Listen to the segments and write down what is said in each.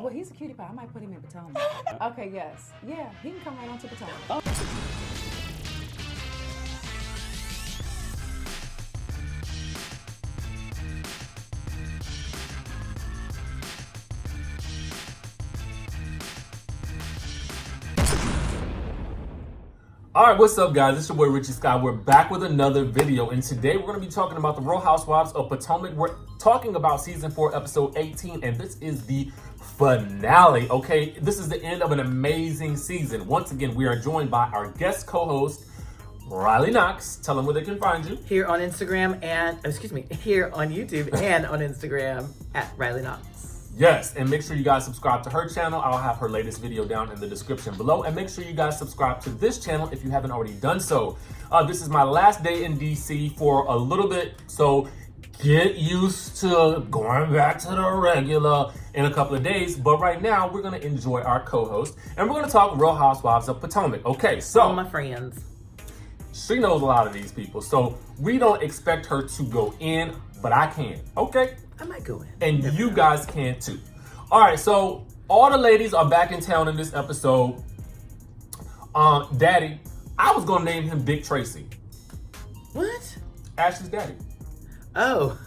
Well, he's a cutie pie. I might put him in Potomac. Okay, yes. Yeah, he can come right on to Potomac. Oh. All right, what's up, guys? It's your boy Richie Scott. We're back with another video, and today we're going to be talking about the Real Housewives of Potomac. We're talking about season 4, episode 18, and this is the finale. Okay, this is the end of an amazing season. Once again, we are joined by our guest co-host Riley Knox. Tell them where they can find you. Here on Instagram and here on YouTube and on Instagram at Riley Knox. Yes, and make sure you guys subscribe to her channel. I'll have her latest video down in the description below. And make sure you guys subscribe to this channel if you haven't already done so. This is my last day in DC for a little bit, so get used to going back to the regular in a couple of days. But right now, we're going to enjoy our co-host, and we're going to talk Real Housewives of Potomac. Okay, so all my friends. She knows a lot of these people, so we don't expect her to go in, but I can. Okay? I might go in. And you guys can too. All right, so all the ladies are back in town in this episode. Daddy, I was gonna name him Dick Tracy. What? Ashley's daddy. Oh.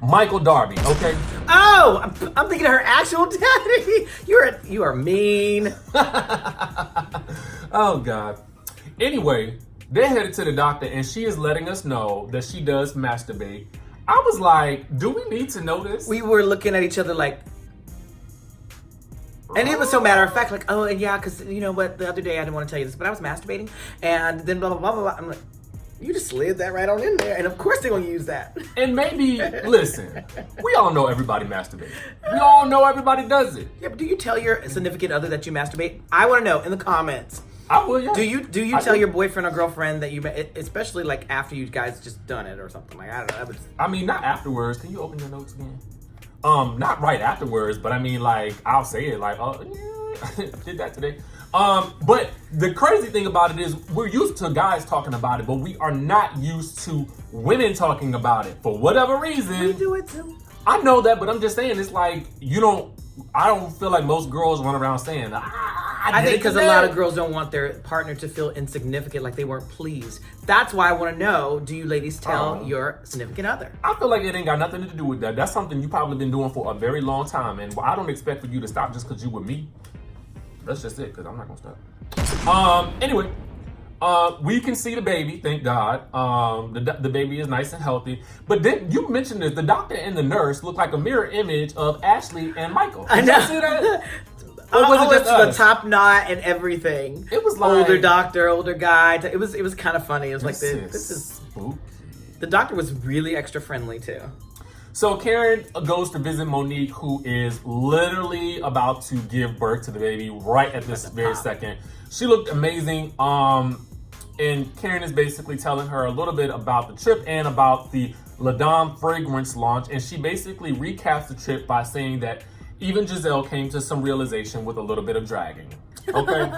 Michael Darby, okay? Oh, I'm thinking of her actual daddy. You are mean. Oh God. Anyway, they're headed to the doctor, and she is letting us know that she does masturbate. I was like, do we need to know this? We were looking at each other like, and it was so matter of fact, like, oh, and yeah, because you know what, the other day I didn't want to tell you this, but I was masturbating, and then blah, blah, blah, blah, blah. I'm like, you just slid that right on in there, and of course they're going to use that. And maybe, listen, we all know everybody masturbates. We all know everybody does it. Yeah, but do you tell your significant other that you masturbate? I want to know in the comments. I will, yeah. Do you tell your boyfriend or girlfriend that you, especially like after you guys just done it or something? Like, I don't know. I mean, not afterwards. Can you open your notes again? Not right afterwards, but I mean, like, I'll say it like, oh, yeah, I did that today. But the crazy thing about it is we're used to guys talking about it, but we are not used to women talking about it for whatever reason. We do it too. I know that, but I'm just saying, it's like, I don't feel like most girls run around saying, I think because a lot of girls don't want their partner to feel insignificant, like they weren't pleased. That's why I want to know, do you ladies tell your significant other? I feel like it ain't got nothing to do with that. That's something you probably been doing for a very long time, and I don't expect for you to stop just because you with me. That's just it, because I'm not going to stop. Anyway, we can see the baby, thank God. The baby is nice and healthy. But then you mentioned this, the doctor and the nurse look like a mirror image of Ashley and Michael. I know. Did you see that? Or was it just the top knot and everything? It was like older doctor, older guy. It was kind of funny. It was like this is spooky. The doctor was really extra friendly too. So Karen goes to visit Monique, who is literally about to give birth to the baby right at this very second. She looked amazing. And Karen is basically telling her a little bit about the trip and about the La Dame fragrance launch. And she basically recaps the trip by saying that even Gizelle came to some realization with a little bit of dragging. Okay.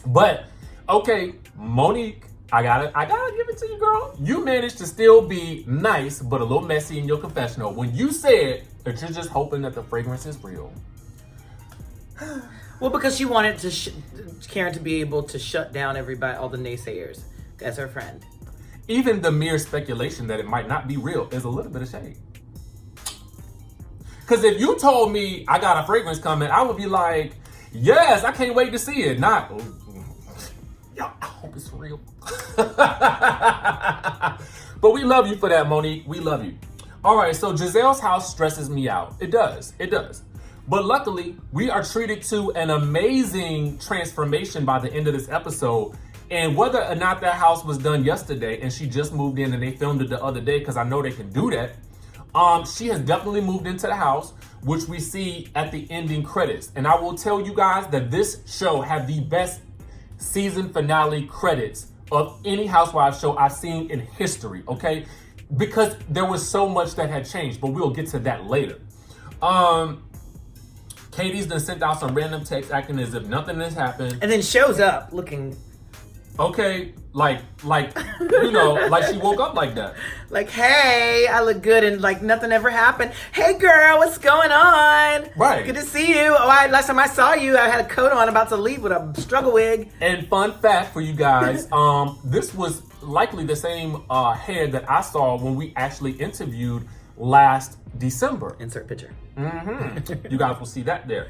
But, okay, Monique, I gotta give it to you, girl. You managed to still be nice, but a little messy in your confessional when you said that you're just hoping that the fragrance is real. Well, because she wanted Karen to be able to shut down everybody, all the naysayers, as her friend. Even the mere speculation that it might not be real is a little bit of shade. Because if you told me I got a fragrance coming, I would be like, yes, I can't wait to see it. Not, I hope it's real. But we love you for that, Monique. We love you. All right, so Gizelle's house stresses me out. It does. It does. But luckily, we are treated to an amazing transformation by the end of this episode. And whether or not that house was done yesterday and she just moved in and they filmed it the other day, because I know they can do that, she has definitely moved into the house, which we see at the ending credits. And I will tell you guys that this show had the best season finale credits of any Housewives show I've seen in history, okay? Because there was so much that had changed, but we'll get to that later. Katie's done sent out some random text acting as if nothing has happened. And then shows up looking Okay, like you know, like she woke up like that. Like, hey, I look good, and like nothing ever happened. Hey, girl, what's going on? Right. Good to see you. Oh, last time I saw you, I had a coat on, about to leave with a struggle wig. And fun fact for you guys, this was likely the same head that I saw when we actually interviewed last December. Insert picture. You guys will see that there.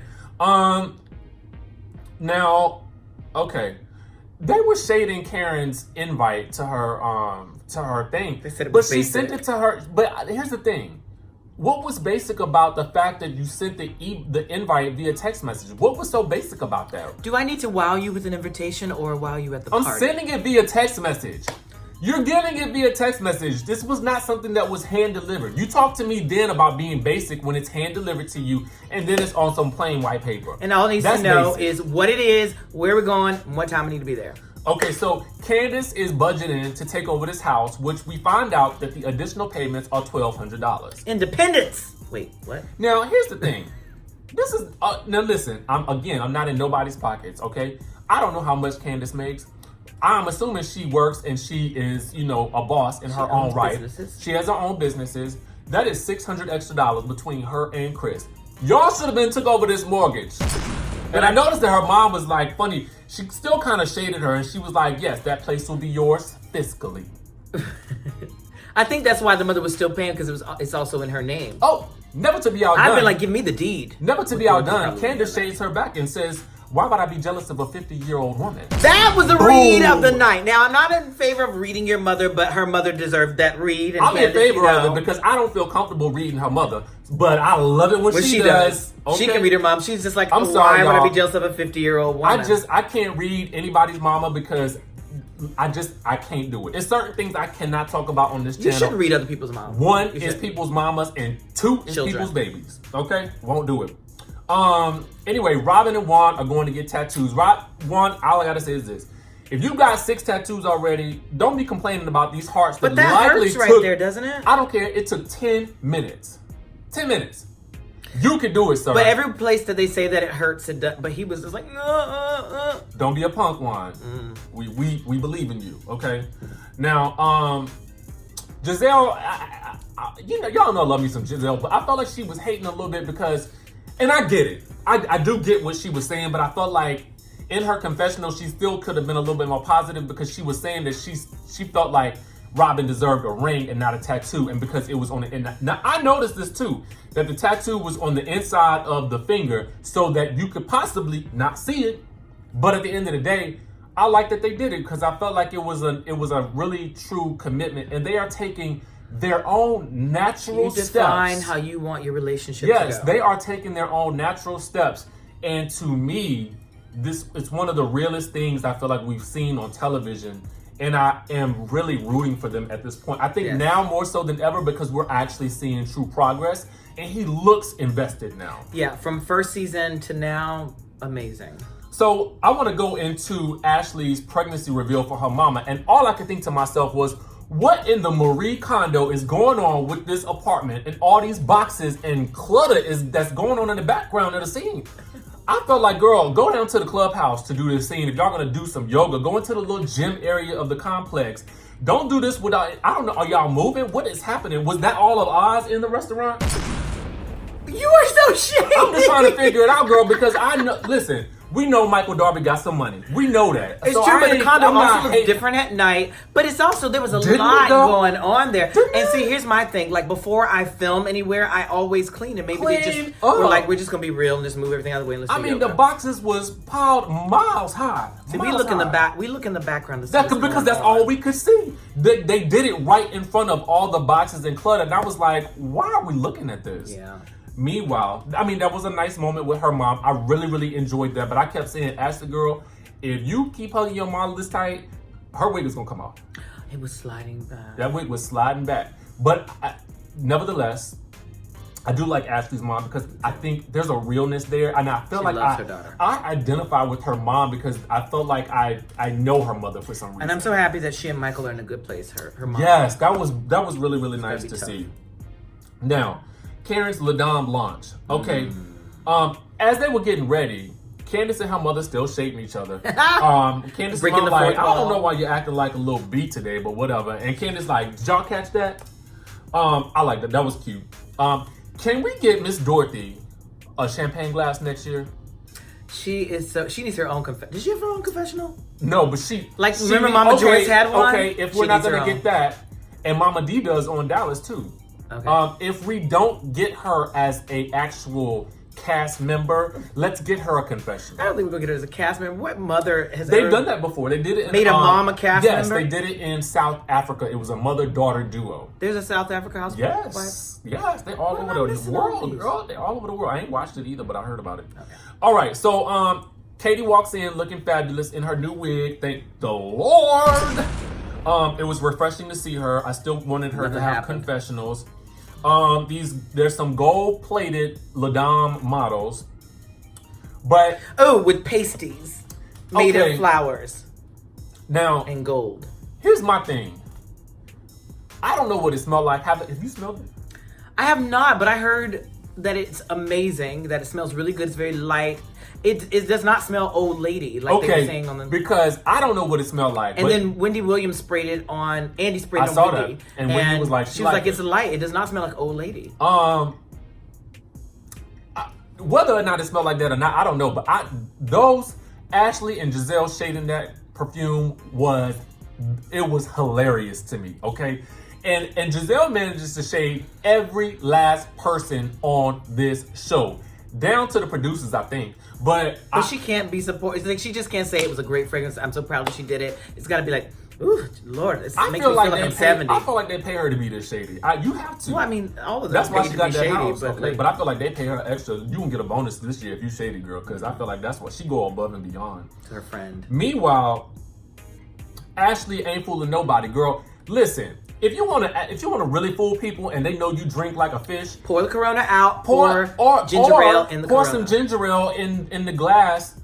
Now, okay. They were shading Karen's invite to her thing. They said it but was she basic. sent it to her. But here's the thing. What was basic about the fact that you sent the invite via text message? What was so basic about that? Do I need to wow you with an invitation or wow you at the I'm party? sending it via text message. You're getting it via text message. This was not something that was hand delivered. You talked to me then about being basic when it's hand delivered to you, and then it's on some plain white paper. And all it needs to know is what it is, where we're going, and what time I need to be there. Okay, so Candiace is budgeting to take over this house, which we find out that the additional payments are $1,200. Independence. Wait, what? Now, here's the thing. This is now listen. I'm not in nobody's pockets. Okay, I don't know how much Candiace makes. I'm assuming she works and she is, you know, a boss in her own right. Businesses. She has her own businesses. That is $600 extra between her and Chris. Y'all should have been took over this mortgage. And I noticed that her mom was like, funny. She still kind of shaded her, and she was like, "Yes, that place will be yours fiscally." I think that's why the mother was still paying, because it's also in her name. Oh, never to be outdone. I've been like, give me the deed. Never to be outdone. Candiace shades her back and says, "Why would I be jealous of a 50-year-old woman?" That was the read of the night. Now, I'm not in favor of reading your mother, but her mother deserved that read. And I'm in Candiace, favor of it because I don't feel comfortable reading her mother, but I love it when she does. Okay? She can read her mom. She's just like, I'm sorry, why would I y'all. be jealous of a 50-year-old woman? I can't read anybody's mama because I can't do it. There's certain things I cannot talk about on this channel. You shouldn't read other people's moms. One is people's mamas, and two is Children. people's babies. Okay? Won't do it. Anyway, Robyn and Juan are going to get tattoos. Juan, all I gotta say is this. If you got 6 tattoos already, don't be complaining about these hearts. But that hurts right there, doesn't it? I don't care. It took 10 minutes. 10 minutes. You can do it, sir. But every place that they say that it hurts, it does. But he was just like, Don't be a punk, Juan. We believe in you, okay? Now, Gizelle, you know, y'all know I love me some Gizelle, but I felt like she was hating a little bit because, and I get it. I do get what she was saying, but I felt like in her confessional, she still could have been a little bit more positive because she was saying that she felt like Robyn deserved a ring and not a tattoo, and because it was on the inside. Now, I noticed this too, that the tattoo was on the inside of the finger so that you could possibly not see it. But at the end of the day, I like that they did it because I felt like it was a really true commitment, and they are taking their own natural steps. You define how you want your relationship Yes, to go. they are taking their own natural steps, and to me, it's one of the realest things I feel like we've seen on television. And I am really rooting for them at this point. I think now more so than ever because we're actually seeing true progress. And he looks invested now. Yeah, from first season to now, amazing. So I want to go into Ashley's pregnancy reveal for her mama. And all I could think to myself was, what in the Marie Kondo is going on with this apartment and all these boxes and clutter that's going on in the background of the scene? I felt like, girl, go down to the clubhouse to do this scene. If y'all gonna do some yoga, go into the little gym area of the complex. Don't do this without, I don't know, are y'all moving? What is happening? Was that all of Oz in the restaurant? You are so shady. I'm just trying to figure it out, girl, because I know, listen, we know Michael Darby got some money. We know that. It's true, but the condo also looks different at night. But it's also, there was a lot going on there. And see, here's my thing. Like, before I film anywhere, I always clean. And maybe they just were like, we're just going to be real and just move everything out of the way and let's do yoga. The boxes was piled miles high. See, we look in the back. We look in the background to see because that's all we could see. They did it right in front of all the boxes and clutter. And I was like, why are we looking at this? Yeah. Meanwhile, I mean, that was a nice moment with her mom. I really, really enjoyed that. But I kept saying, ask the girl, if you keep hugging your mom this tight, her wig is going to come off. It was sliding back. That wig was sliding back. But nevertheless, I do like Ashley's mom because I think there's a realness there. And I feel She like loves her daughter. I identify with her mom because I felt like I know her mother for some reason. And I'm so happy that she and Michael are in a good place. Her mom. Yes, that was really, really nice to tough. see. Now, Karen's La Dame launch. Okay. As they were getting ready, Candiace and her mother still shading each other. Candiace Breaking mom the like, fourth I don't wall. know why you're acting like a little B today, but whatever. And Candiace like, did y'all catch that? I like that. That was cute. Can we get Miss Dorothy a champagne glass next year? She needs her own confessional. Did she have her own confessional? No, but she remember Mama Joyce had one? Okay, if we're not gonna get that, and Mama D does on Dallas too. Okay. If we don't get her as a actual cast member, let's get her a confessional. I don't think we're gonna get her as a cast member. What mother has They've done that before. They did it. Made a mom a cast member. Yes, they did it in South Africa. It was a mother-daughter duo. There's a South Africa house. Yes, they're all over the world, girl. They're all over the world. I ain't watched it either, but I heard about it. Okay. All right, so Katie walks in looking fabulous in her new wig. Thank the Lord. It was refreshing to see her. I still wanted her to have confessionals. There's some gold-plated Ladam models, but with pasties made of flowers. Now and gold. Here's my thing. I don't know what it smelled like. Have you smelled it? I have not, but I heard that it's amazing. That it smells really good. It's very light. It does not smell old lady like they were saying on the. Because I don't know what it smelled like. And then Wendy Williams sprayed it on. Andy sprayed it on Wendy. That. And Wendy was like, she was like, it's light. It does not smell like old lady. Whether or not it smelled like that or not, I don't know. But those Ashley and Gizelle shading that perfume was hilarious to me. Okay. And Gizelle manages to shade every last person on this show, down to the producers, I think. But she can't be supported. Like, she just can't say it was a great fragrance. I'm so proud that she did it. It's got to be like, ooh, Lord, it makes me feel like I'm 70. I feel like they pay her to be this shady. You have to. Well, I mean, all of them. That's why she got that shady, house. but, but I feel like they pay her extra. You can get a bonus this year if you shady, girl, because I feel like that's what she go above and beyond. Her friend. Meanwhile, Ashley ain't fooling nobody, girl. Listen. If you want to really fool people and they know you drink like a fish, pour the Corona out, pour ginger ale in the pour Corona. some ginger ale in the glass,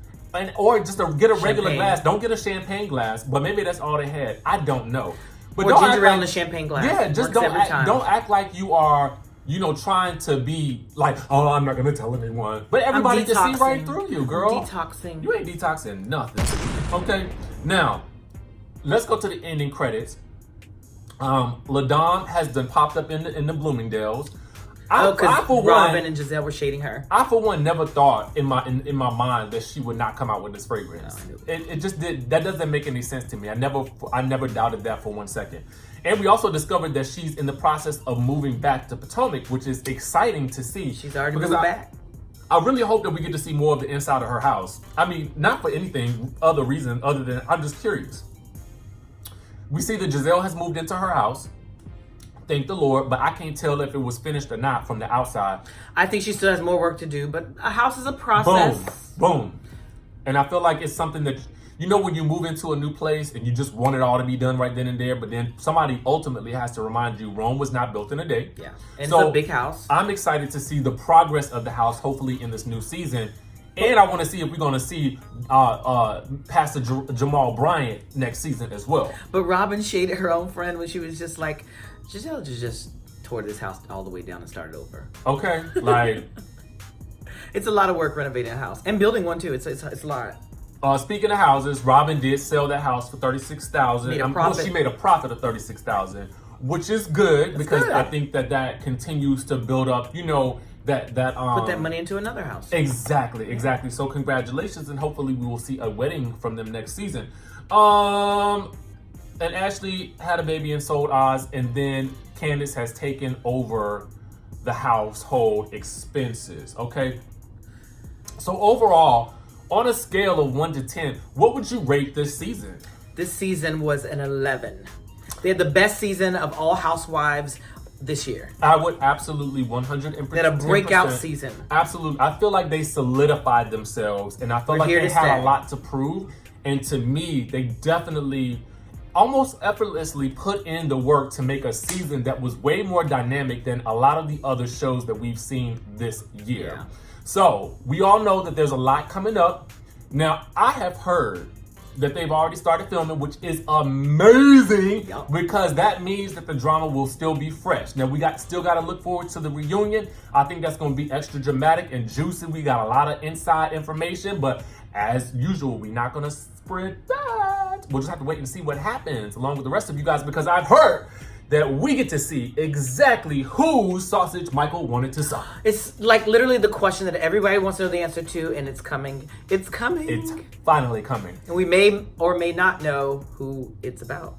or just get a regular glass. Don't get a champagne glass, but maybe that's all they had. I don't know. But or ginger ale in the champagne glass. Yeah, just don't act like you are, trying to be like, oh, I'm not gonna tell anyone. But everybody can see right through you, girl. Detoxing. You ain't detoxing nothing. Okay, now let's go to the ending credits. LaDon has been popped up in the Bloomingdales. Because Robyn and Gizelle were shading her. I for one never thought in my mind that she would not come out with this fragrance. No, it just did. That doesn't make any sense to me. I never doubted that for 1 second. And we also discovered that she's in the process of moving back to Potomac, which is exciting to see. She's already moved back. I really hope that we get to see more of the inside of her house. I mean, not for anything other than I'm just curious. We see that Gizelle has moved into her house. Thank the Lord, but I can't tell if it was finished or not from the outside. I think she still has more work to do, but a house is a process. Boom. And I feel like it's something that, when you move into a new place and you just want it all to be done right then and there, but then somebody ultimately has to remind you Rome was not built in a day. Yeah, and so it's a big house. I'm excited to see the progress of the house, hopefully in this new season. And I want to see if we're going to see Pastor Jamal Bryant next season as well. But Robyn shaded her own friend when she was just like, Gizelle just tore this house all the way down and started over. Okay, like... It's a lot of work renovating a house. And building one, too. It's a lot. Speaking of houses, Robyn did sell that house for $36,000. She made a profit of $36,000, which is good because I think that continues to build up, that put that money into another house. Exactly. So congratulations, and hopefully we will see a wedding from them next season. And Ashley had a baby and sold Oz, and then Candiace has taken over the household expenses. Okay. So overall, on a scale of 1 to 10, what would you rate this season? This season was an 11. They had the best season of all Housewives this year. I would absolutely 100%. They had a breakout season. Absolutely. I feel like they solidified themselves, and I feel like they had a lot to prove. And to me, they definitely almost effortlessly put in the work to make a season that was way more dynamic than a lot of the other shows that we've seen this year. Yeah. So we all know that there's a lot coming up. Now, I have heard that they've already started filming, which is amazing because that means that the drama will still be fresh. Now we still got to look forward to the reunion. I think that's going to be extra dramatic and juicy. We got a lot of inside information, but as usual, we're not going to spread that. We'll just have to wait and see what happens along with the rest of you guys, because I've heard that we get to see exactly whose sausage Michael wanted to suck. It's like literally the question that everybody wants to know the answer to, and it's coming. It's coming. It's finally coming. And we may or may not know who it's about.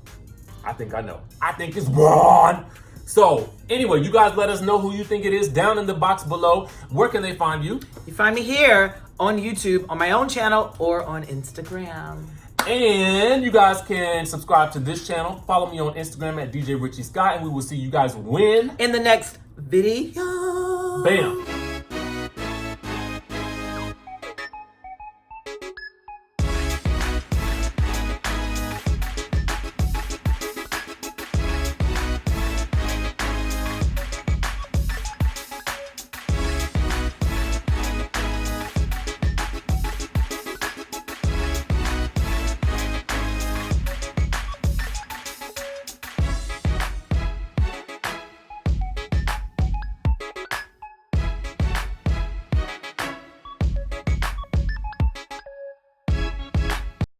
I think I know. I think it's Juan. So, anyway, you guys let us know who you think it is down in the box below. Where can they find you? You find me here on YouTube, on my own channel, or on Instagram. And you guys can subscribe to this channel. Follow me on Instagram at DJ Richie Scott, and we will see you guys when? In the next video. Bam.